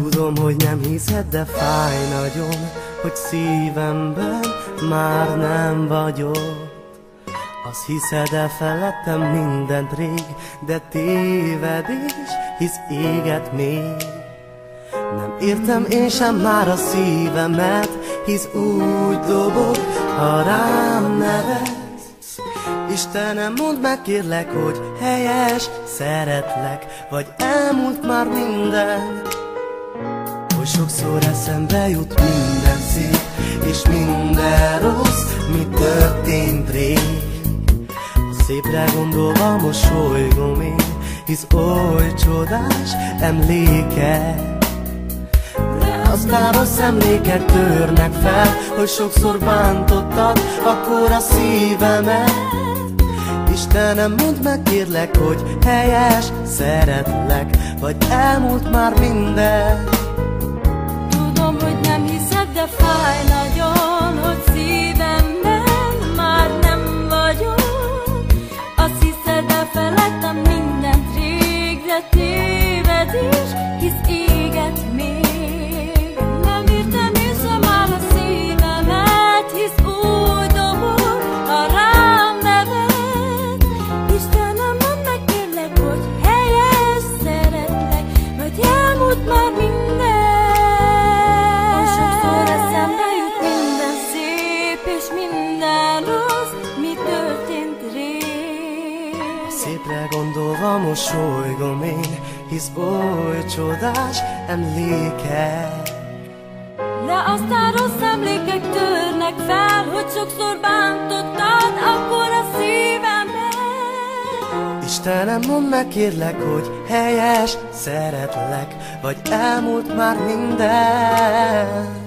Tudom, hogy nem hiszed, de fáj nagyon, hogy szívemben már nem vagyok. Azt hiszed, elfeledtem mindent rég, de tévedés, hisz éget még. Nem értem én sem már a szívemet, hisz úgy dobog, ha rám nevetsz. Istenem, mondd meg kérlek, hogy helyes, szeretlek, vagy elmúlt már minden. Hogy sokszor eszembe jut minden szép, és minden rossz, mi történt rég. A szépre gondolva mosolygom én, hisz oly csodás emlékek. De aztán rossz emlékek törnek fel, hogy sokszor bántottad akkor a szívemet. Istenem, mondd meg kérlek, hogy helyes, szeretlek, vagy elmúlt már minden. Tudom, hogy nem hiszed, de fáj nagyon, hogy szívemben már nem vagyok. Azt hiszed, elfeledtem mindent rég, de tévedés, hisz éget még. Nem értem észre már a szívemet, hisz úgy dobog, ha rám nevet. Istenem, mondd meg kérlek, hogy helyes, szeretlek, vagy elmúlt már minden. Minden rossz, mi történt rég. Szépre gondolva mosolygom én, hisz oly csodás emlékek. De aztán rossz emlékek törnek fel, hogy sokszor bántottad akkor a szívemet. Istenem, mondd meg kérlek, hogy helyes, szeretlek, vagy elmúlt már minden.